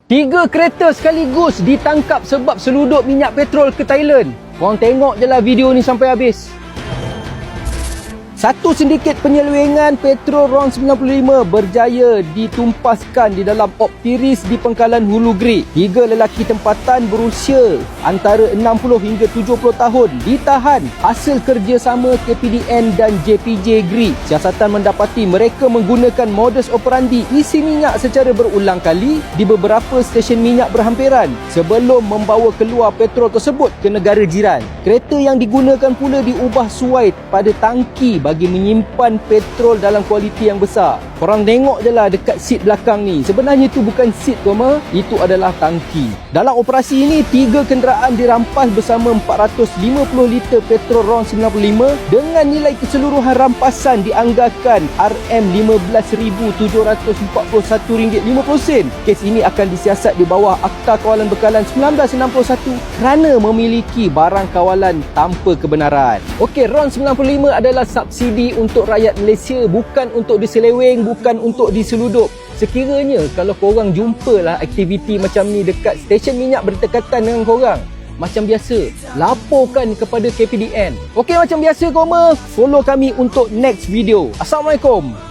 3 kereta sekaligus ditangkap sebab seluduk minyak petrol ke Thailand. Korang tengok je lah video ni sampai habis. Satu sindiket penyelewengan petrol RON 95 berjaya ditumpaskan di dalam Optiris di Pengkalan Hulu Grig. 3 lelaki tempatan berusia antara 60 hingga 70 tahun ditahan hasil kerjasama KPDN dan JPJ Grig. Siasatan mendapati mereka menggunakan modus operandi isi minyak secara berulang kali di beberapa stesen minyak berhampiran sebelum membawa keluar petrol tersebut ke negara jiran. Kereta yang digunakan pula diubah suai pada tangki bagi menyimpan petrol dalam kualiti yang besar. Korang tengok je lah dekat seat belakang ni. Sebenarnya itu bukan seat koma, itu adalah tangki. Dalam operasi ini, 3 kenderaan dirampas bersama 450 liter petrol RON 95 dengan nilai keseluruhan rampasan dianggarkan RM15,741.50. Kes ini akan disiasat di bawah Akta Kawalan Bekalan 1961 kerana memiliki barang kawalan tanpa kebenaran. Okey, RON 95 adalah subsidi untuk rakyat Malaysia, bukan untuk diseleweng, bukan untuk diseludup. Sekiranya kalau korang jumpalah aktiviti macam ni dekat stesen minyak berdekatan dengan korang, macam biasa, laporkan kepada KPDN. Okey, macam biasa korang, follow kami untuk next video. Assalamualaikum.